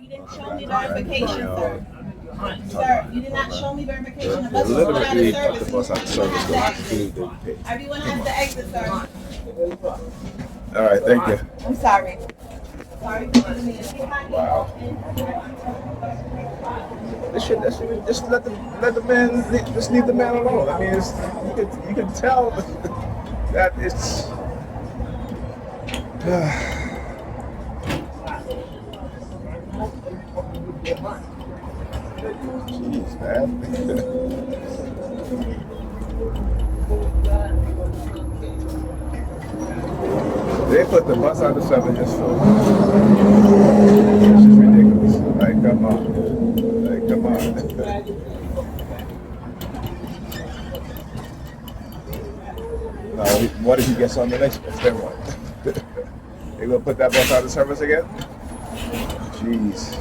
You didn't show me verification, sir. Sir, you did not show me verification. The bus was going out of service. The bus out of service goes to pay. Everyone has to exit, sir. All right, thank you. I'm sorry. Sorry. Wow. This shit, just let the man, just leave the man alone. I mean, you can tell that it's. Jeez, man. They put the bus on the 7 just for. This is ridiculous. Like, come on. Like, come on. Now, what if he gets on the next bus? Then what? They gonna put that bus out of service again? Jeez.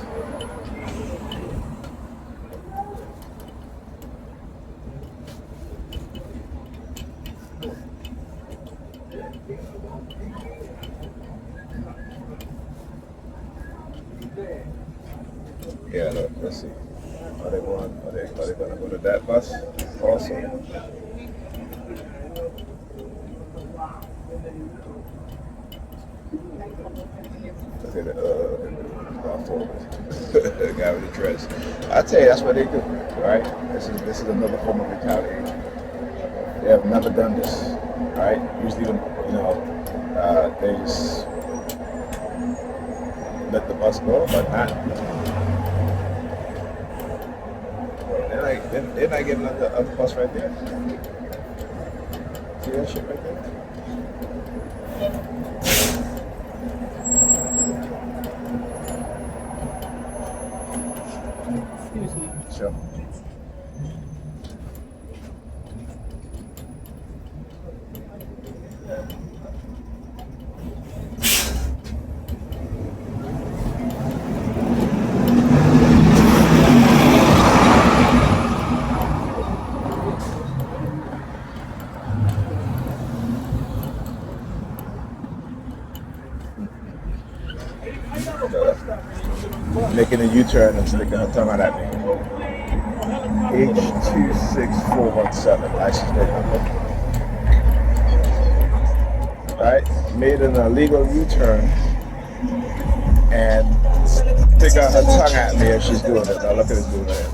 Yeah, look, let's see. Are they gonna go to that bus also? Okay, the guy with the dress. I tell you, that's what they do, right? This is another form of retaliation. They have never done this, right? Usually, they just let the bus go, but not. They're not getting on the bus right there. See that shit right there? Excuse me. Sure. Making a U-turn and sticking her tongue out at me. H26417, license plate number. Right? Made an illegal U-turn and stick out her tongue at me as she's doing it. Now look at this dude there.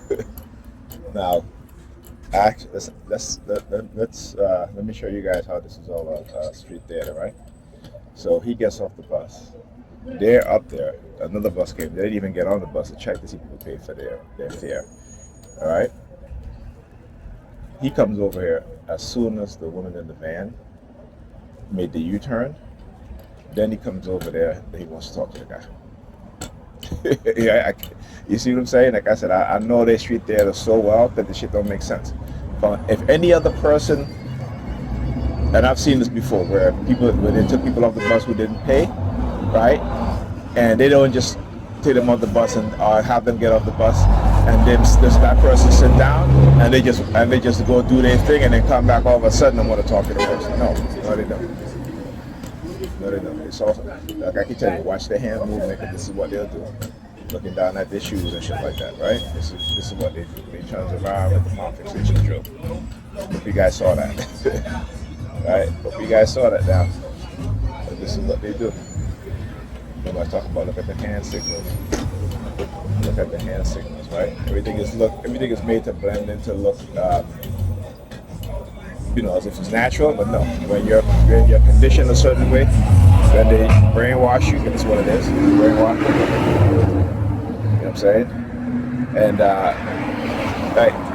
Look. Now, actually, let me show you guys how this is all street theater, right? So he gets off the bus. They're up there. Another bus came. They didn't even get on the bus to check to see people pay for their fare. All right. He comes over here as soon as the woman in the van made the U-turn. Then he comes over there and he wants to talk to the guy. Yeah, you see what I'm saying? Like I said, I know they street theater so well that the shit don't make sense. But if any other person, and I've seen this before, where they took people off the bus who didn't pay, right? And they don't just take them off the bus and have them get off the bus, and then there's that person sit down, and they just go do their thing, and then come back all of a sudden and want to talk to the person. No, they don't. No, they don't. It's also, like I can tell you, watch their hand movement, because this is what they'll do. Looking down at their shoes and shit like that, right? This is what they do. They turn around with the mouth fixation drill. Hope you guys saw that. Right? Hope you guys saw that now. But this is what they do. Nobody talking about, look at the hand signals. Look at the hand signals, right? Everything is made to blend in to look as if it's natural, but no. When you're conditioned a certain way, then they brainwash you, because that's what it is. Brainwash you. You know what I'm saying? And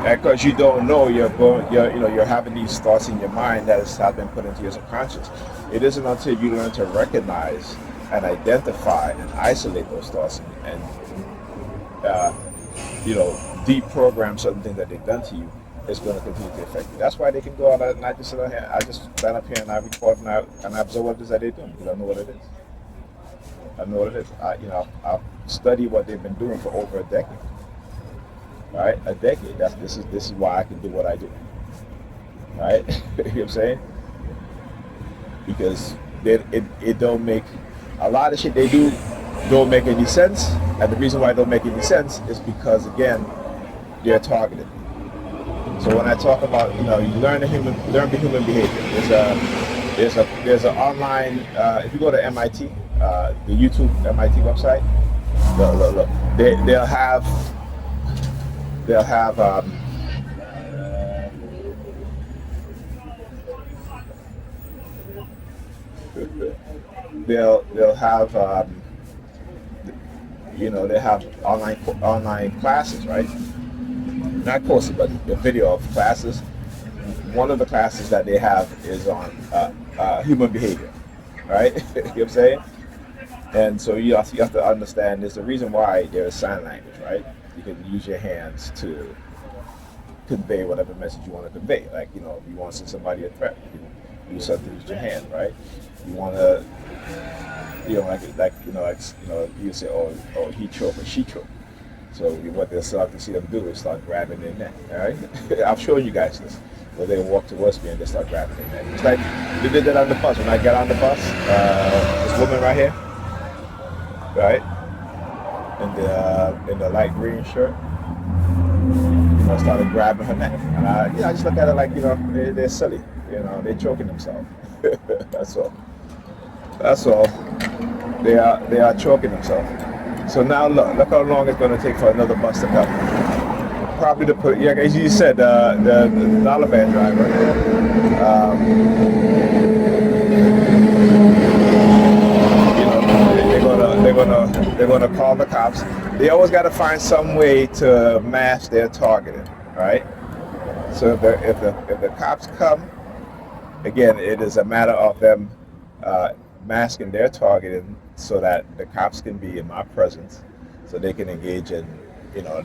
because you don't know, you're having these thoughts in your mind that have been put into your subconscious. It isn't until you learn to recognize and identify and isolate those thoughts and deprogram certain things that they've done to you, it's going to continue to affect you. That's why they can go out and I just sit here, I just stand up here and I record and I observe what it is that they're doing, because I know what it is. I know what it is. I've studied what they've been doing for over a decade. Right? A decade. This is why I can do what I do. Right? You know what I'm saying? because it don't make a lot of shit they do don't make any sense, and the reason why it don't make any sense is because again they're targeted. So when I talk about you learn the human behavior, there's an online if you go to MIT, the YouTube MIT website, look. They'll have they'll have they have online classes, right? Not courses, but a video of classes. One of the classes that they have is on human behavior, right? You know what I'm saying? And so you have to understand there's a reason why there's sign language, right? You can use your hands to convey whatever message you want to convey. Like, if you want to send somebody a threat, you can do something with your hand, right? You want to, you say, oh, he choked or she choked. So what they'll start to see them do is start grabbing their neck, all right? I've shown you guys this, where they walk towards me and they start grabbing their neck. It's like they did that on the bus. When I got on the bus, this woman right here, right, in the light green shirt, I started grabbing her neck, and I just look at it like they're silly, they're choking themselves. That's all. They are choking themselves. So now look how long it's going to take for another bus to come. Probably to put, as you said, the dollar van driver. They're gonna call the cops. They always got to find some way to mask their targeting, right? So if the cops come, again, it is a matter of them masking their targeting so that the cops can be in my presence, so they can engage in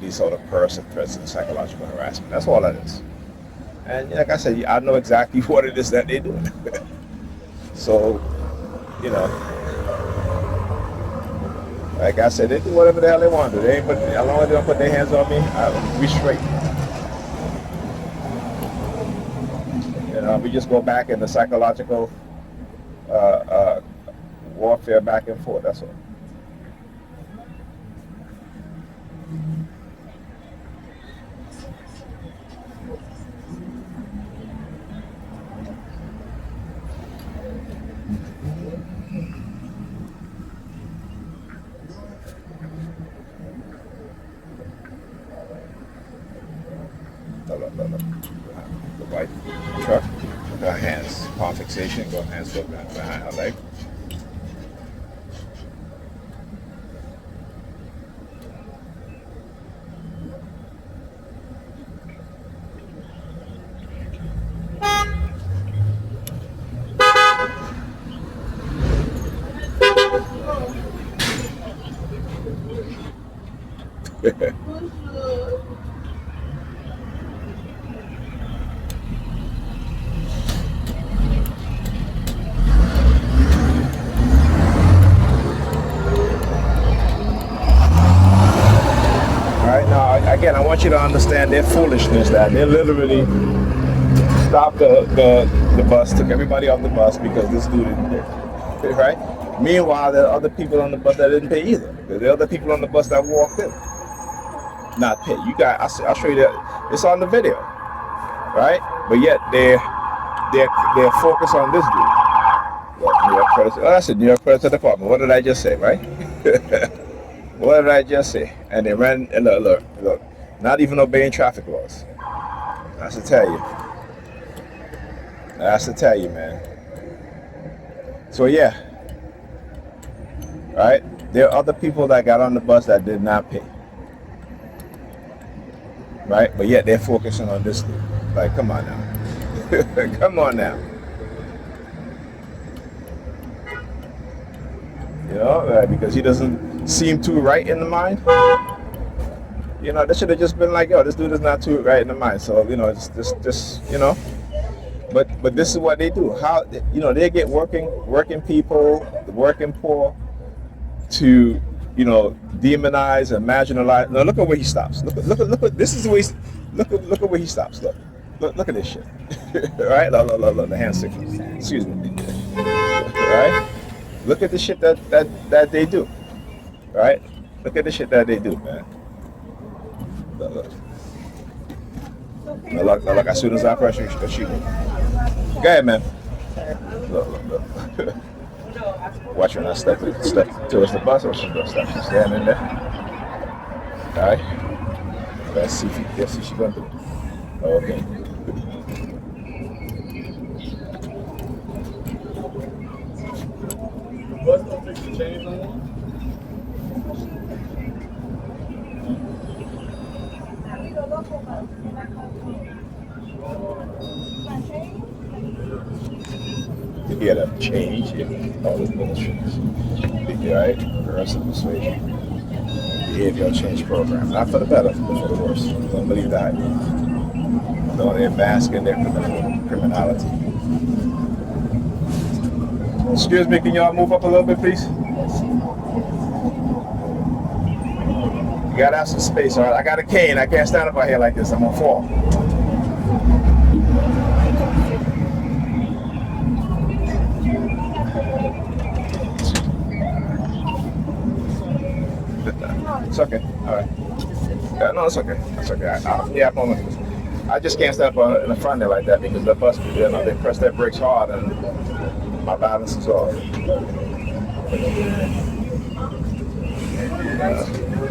these sort of person threats and psychological harassment. That's all that is. And like I said, I know exactly what it is that they're doing. So, like I said, they do whatever the hell they want to do. As long as they don't put their hands on me, we straight. We just go back in the psychological warfare back and forth. That's all. The white truck, her hands, palm fixation, hands go behind her leg. Again, I want you to understand their foolishness, that they literally stopped the bus, took everybody off the bus because this dude didn't pay, right? Meanwhile, there are other people on the bus that didn't pay either. There are other people on the bus that walked in, not pay. You guys, I'll show you that. It's on the video, right? But yet they're focused on this dude. New York President. Oh, that's the New York President Department. What did I just say, right? What did I just say? And they ran, and look, not even obeying traffic laws. That's to tell you, man. So yeah, right? There are other people that got on the bus that did not pay, right? But yet they're focusing on this thing. Like, come on now. Come on now. Because he doesn't seem too right in the mind. They should have just been like, yo, this dude is not too right in the mind. So, just But this is what they do. How they get working people, the working poor, to demonize and marginalize. Now look at where he stops. Look at this is the way. Look at where he stops. Look at this shit. All right, look, the hand signals. Excuse me. right? Look at the shit that they do, right? Look at the shit that they do, man. Look. Look, as soon as I press she go. Go ahead, man. Look. Watch when I step towards the bus, or she's gonna step. She's standing there. All right. Let's see if she's gonna do it. Okay. The bus don't fix the change no more? Yeah, that change. Yeah. All this bullshit. Right? Progressive persuasion. Behavioral change program. Not for the better, but for the worse. Don't believe that. Though they're masking their criminality. Excuse me, can y'all move up a little bit, please? You gotta have some space, all right? I got a cane. I can't stand up out here like this. I'm gonna fall. It's okay. All right. Yeah, no, it's okay. It's okay. I just can't stand up in the front there like that because the bus, they press their brakes hard and my balance is off.